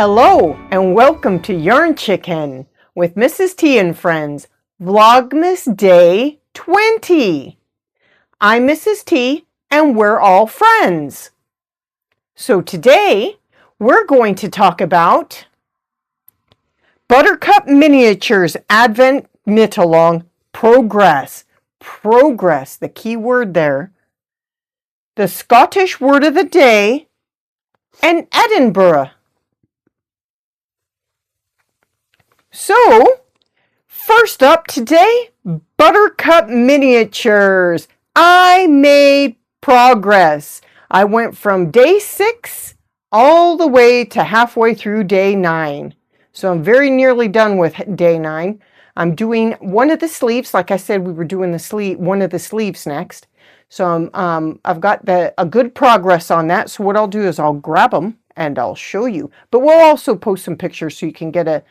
Hello and welcome to Yarn ChickHen with Mrs. T and friends, Vlogmas Day 20. I'm Mrs. T and we're all friends. So today we're going to talk about Buttercup Miniatures Advent Knit-Along Progress. Progress, the key word there. The Scottish word of the day and Edinburgh. So, first up today, Buttercup Miniatures. I made progress. I went from day 6 all the way to halfway through day 9. So I'm very nearly done with day 9. I'm doing one of the sleeves. Like I said, we were doing one of the sleeves next. So I've got a good progress on that. So what I'll do is I'll grab them and I'll show you. But we'll also post some pictures so you can get a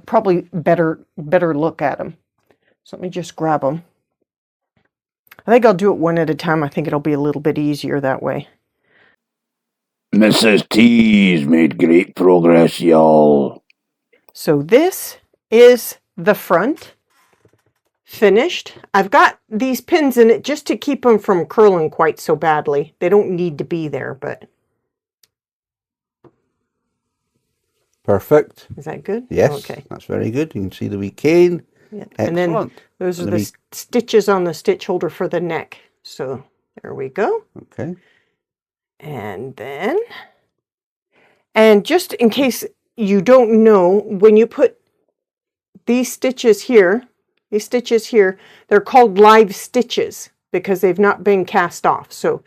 probably better look at them. So let me just grab them. I think I'll do it one at a time. I think it'll be a little bit easier that way. Mrs. T's made great progress, y'all. So this is the front, finished. I've got these pins in it just to keep them from curling quite so badly. They don't need to be there, but... Perfect. Is that good? Yes, okay. That's very good. You can see the wee cane. Yeah. Excellent. And then those are the stitches on the stitch holder for the neck. So there we go. Okay. And then, and just in case you don't know, when you put these stitches here, they're called live stitches because they've not been cast off. So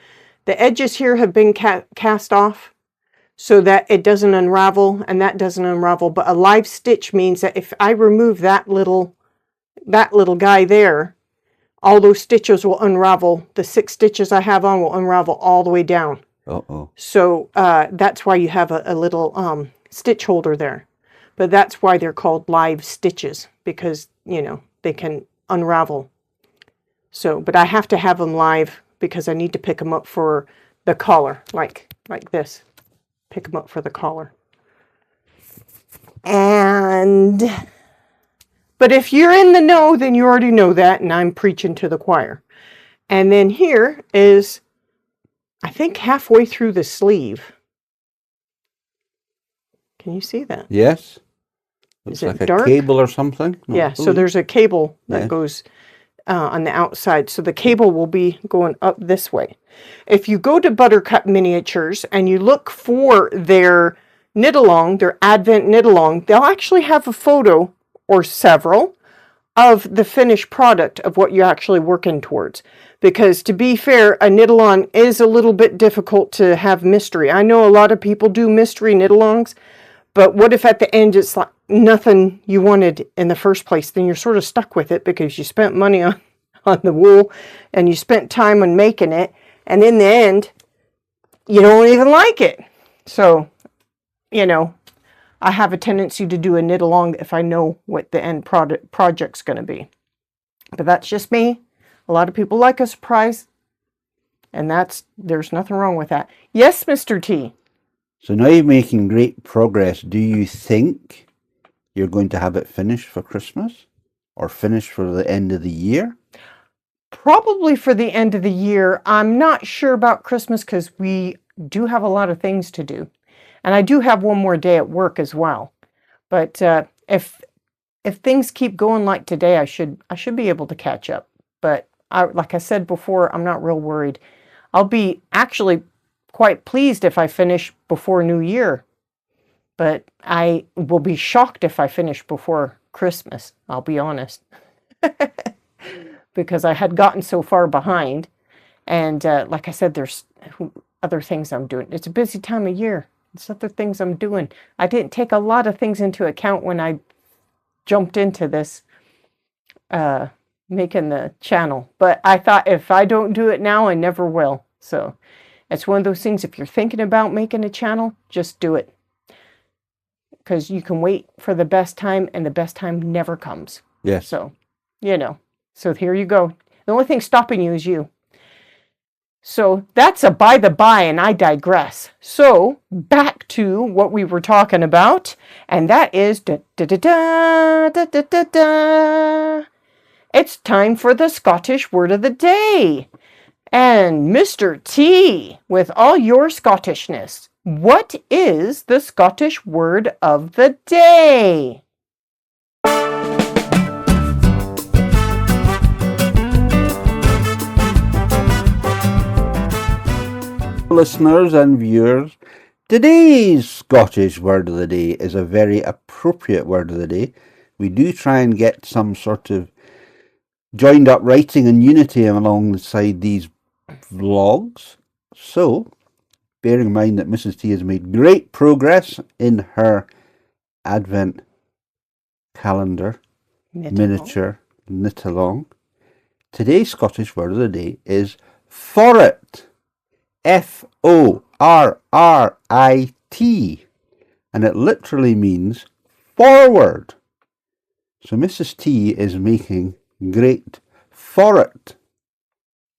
the edges here have been cast off so that it doesn't unravel and that doesn't unravel. But a live stitch means that if I remove that little guy there, all those stitches will unravel. The 6 stitches I have on will unravel all the way down. Uh-oh. So that's why you have a little stitch holder there. But that's why they're called live stitches, because, you know, they can unravel. So, but I have to have them live because I need to pick them up for the collar, like this. Pick them up for the collar. And, but if you're in the know, then you already know that, and I'm preaching to the choir. And then here is, I think, halfway through the sleeve. Can you see that? Yes. Looks like a cable or something. Yeah, so there's a cable that goes on the outside. So the cable will be going up this way. If you go to Buttercup Miniatures and you look for their knit-along, their Advent knit-along, they'll actually have a photo or several of the finished product of what you're actually working towards. Because to be fair, a knit-along is a little bit difficult to have mystery. I know a lot of people do mystery knit-alongs, but what if at the end it's like nothing you wanted in the first place? Then you're sort of stuck with it because you spent money on the wool and you spent time on making it. And in the end, you don't even like it. So, you know, I have a tendency to do a knit-along if I know what the end project's going to be. But that's just me. A lot of people like a surprise. And there's nothing wrong with that. Yes, Mr. T. So now you're making great progress. Do you think you're going to have it finished for Christmas or finished for the end of the year? Probably for the end of the year. I'm not sure about Christmas because we do have a lot of things to do. And I do have one more day at work as well. But if things keep going like today, I should be able to catch up. But like I said before, I'm not real worried. I'll be actually quite pleased if I finish before New Year. But I will be shocked if I finish before Christmas, I'll be honest. Because I had gotten so far behind. And like I said, there's other things I'm doing. It's a busy time of year. There's other things I'm doing. I didn't take a lot of things into account when I jumped into this making the channel. But I thought if I don't do it now, I never will. So it's one of those things, if you're thinking about making a channel, just do it. Because you can wait for the best time, and the best time never comes. Yes. So, you know. So here you go. The only thing stopping you is you. So that's a by the by, and I digress. So back to what we were talking about, and that is da da da da da da da da. It's time for the Scottish word of the day. And Mr. T, with all your Scottishness, what is the Scottish word of the day? Listeners and viewers, today's Scottish word of the day is a very appropriate word of the day. We do try and get some sort of joined up writing and unity alongside these vlogs. So, bearing in mind that Mrs. T has made great progress in her Advent calendar, miniature knit along, today's Scottish word of the day is Forrit. F-O-R-R-I-T, and it literally means forward. So Mrs. T is making great forrit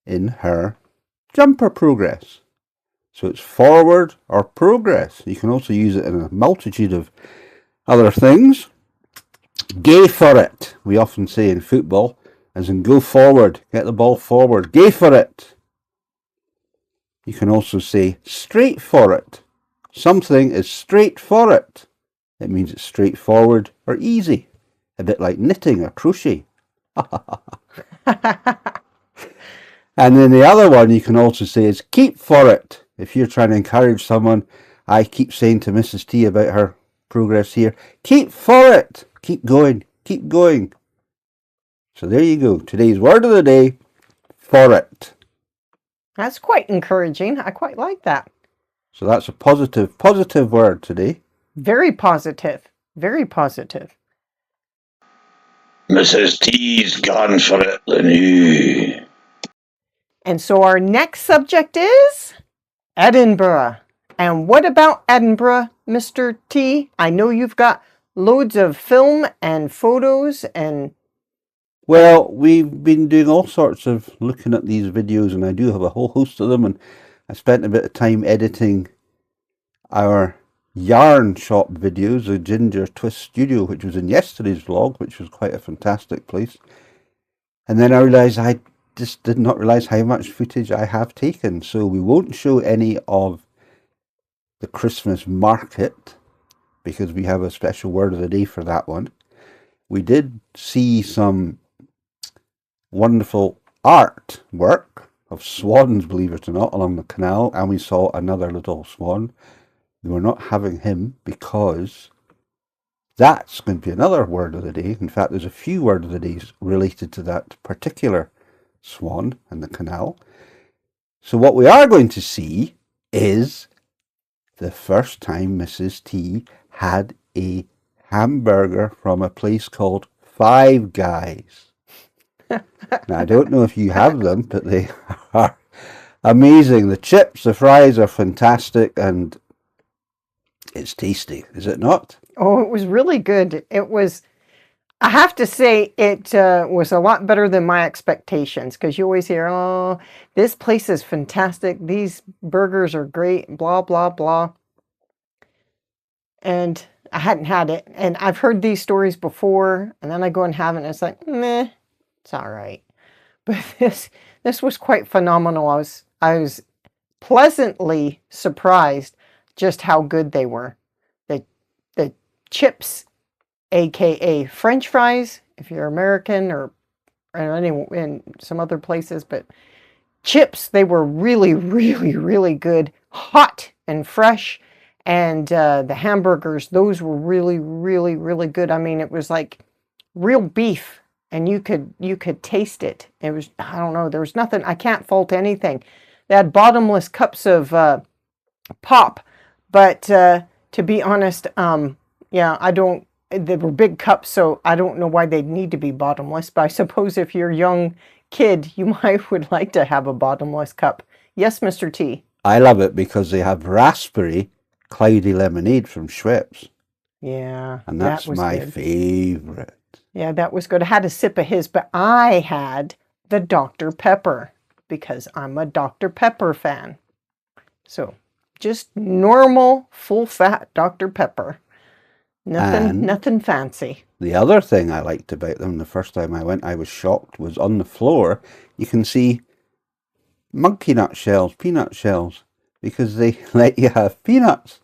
in her jumper progress. So it's forward or progress. You can also use it in a multitude of other things. Gae for it, we often say in football, as in go forward, get the ball forward. Gae for it. You can also say straight for it. Something is straight for it. It means it's straightforward or easy. A bit like knitting or crochet. And then the other one you can also say is keep for it. If you're trying to encourage someone, I keep saying to Mrs. T about her progress here, keep for it. Keep going. Keep going. So there you go. Today's word of the day, forrit. That's quite encouraging. I quite like that. So that's a positive word today. Very positive. Very positive. Mrs. T's gone for it, Lanu. And so our next subject is Edinburgh. And what about Edinburgh, Mr. T? I know you've got loads of film and photos and... Well, we've been doing all sorts of looking at these videos, and I do have a whole host of them, and I spent a bit of time editing our yarn shop videos, the Ginger Twist Studio, which was in yesterday's vlog, which was quite a fantastic place. And then I realised I just did not realise how much footage I have taken, so we won't show any of the Christmas market, because we have a special word of the day for that one. We did see some wonderful artwork of swans, believe it or not, along the canal, and we saw another little swan. We're not having him because that's going to be another word of the day. In fact, there's a few word of the days related to that particular swan and the canal. So what we are going to see is the first time Mrs. T had a hamburger from a place called Five Guys. Now, I don't know if you have them, but they are amazing. The chips, the fries are fantastic, and it's tasty, is it not? Oh, it was really good. It was, I have to say, it was a lot better than my expectations, because you always hear, oh, this place is fantastic. These burgers are great, blah, blah, blah. And I hadn't had it. And I've heard these stories before, and then I go and have it, and it's like, meh, it's all right. But this was quite phenomenal. I was pleasantly surprised just how good they were. The chips, aka French fries, if you're American or in some other places, but chips, they were really, really, really good, hot and fresh. And the hamburgers, those were really, really, really good. I mean, it was like real beef, and you could taste it. It was, I don't know, there was nothing, I can't fault anything. They had bottomless cups of pop, but to be honest, yeah, they were big cups, so I don't know why they'd need to be bottomless, but I suppose if you're a young kid, you would like to have a bottomless cup. Yes, Mr. T? I love it because they have raspberry cloudy lemonade from Schweppes. Yeah, and that's my favorite. Yeah, that was good. I had a sip of his, but I had the Dr. Pepper. because I'm a Dr. Pepper fan. So just normal, full-fat Dr. Pepper. Nothing fancy. The other thing I liked about them the first time I went, I was shocked, was on the floor, you can see monkey nut shells, peanut shells, because they let you have peanuts.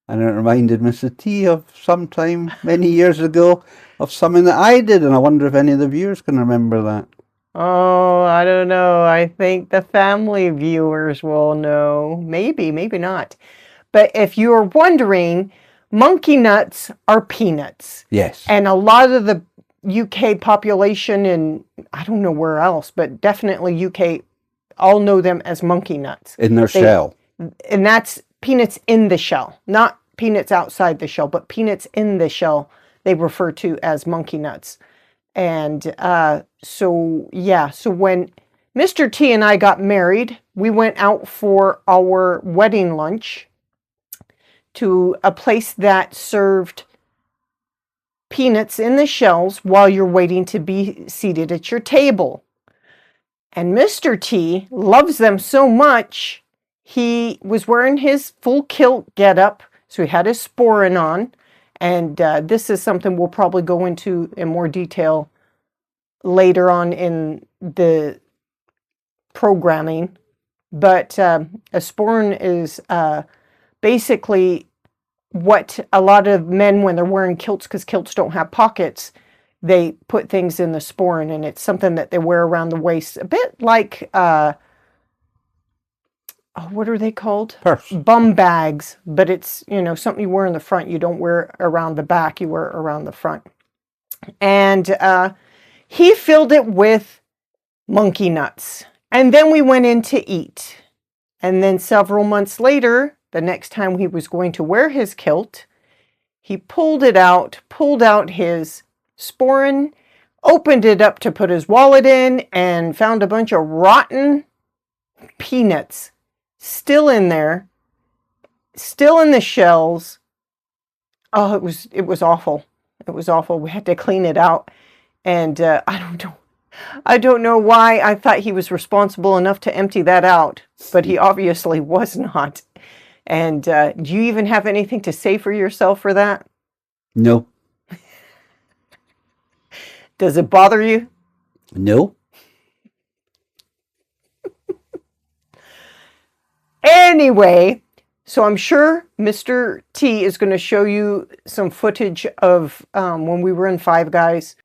And it reminded Mrs. T of some time many years ago of something that I did, and I wonder if any of the viewers can remember that. Oh, I don't know. I think the family viewers will know. Maybe, maybe not. But if you're wondering, monkey nuts are peanuts. Yes. And a lot of the UK population, and I don't know where else, but definitely UK, all know them as monkey nuts. In their shell. And that's peanuts in the shell, not peanuts outside the shell, but peanuts in the shell they refer to as monkey nuts. And so when Mr. T and I got married, we went out for our wedding lunch to a place that served peanuts in the shells while you're waiting to be seated at your table. And Mr. T loves them so much, he was wearing his full kilt getup, so he had his sporin on. And this is something we'll probably go into in more detail later on in the programming. But a sporin is basically what a lot of men, when they're wearing kilts, because kilts don't have pockets, they put things in the sporin, and it's something that they wear around the waist, a bit like what are they called? Purse. Bum bags, but it's, you know, something you wear in the front. You don't wear around the back, you wear around the front. And he filled it with monkey nuts. And then we went in to eat. And then several months later, the next time he was going to wear his kilt, he pulled out his sporin, opened it up to put his wallet in, and found a bunch of rotten peanuts still in there, still in the shells. Oh, it was awful. It was awful. We had to clean it out. And I don't know why I thought he was responsible enough to empty that out, but he obviously was not. And do you even have anything to say for yourself for that? No. Does it bother you? No. Anyway, so I'm sure Mr. T is going to show you some footage of when we were in Five Guys.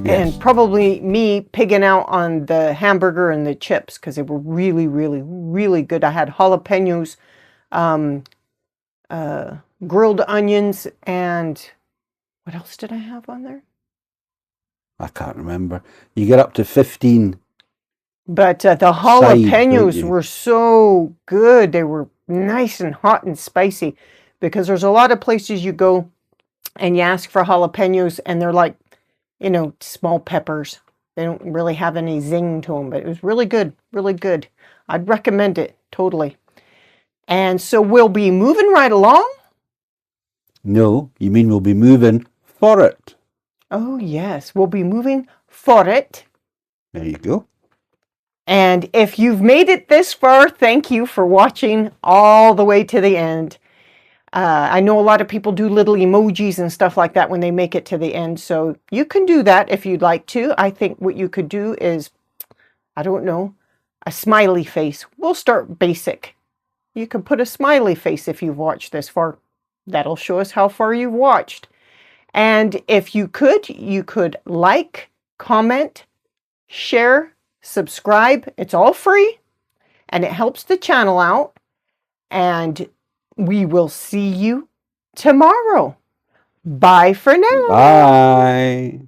And probably me pigging out on the hamburger and the chips because they were really, really, really good. I had jalapenos, grilled onions, and what else did I have on there? I can't remember. You get up to 15. But the jalapenos were so good. They were nice and hot and spicy, because there's a lot of places you go and you ask for jalapenos and they're like, you know, small peppers. They don't really have any zing to them, but it was really good, really good. I'd recommend it, totally. And so we'll be moving right along. No, you mean we'll be moving for it. Oh, yes, we'll be moving for it. There you go. And if you've made it this far, thank you for watching all the way to the end. I know a lot of people do little emojis and stuff like that when they make it to the end, so you can do that if you'd like to. I think what you could do is, I don't know, a smiley face. We'll start basic. You can put a smiley face if you've watched this far. That'll show us how far you've watched. And if you could like, comment, share, subscribe. It's all free, and it helps the channel out. And we will see you tomorrow. Bye for now. Bye.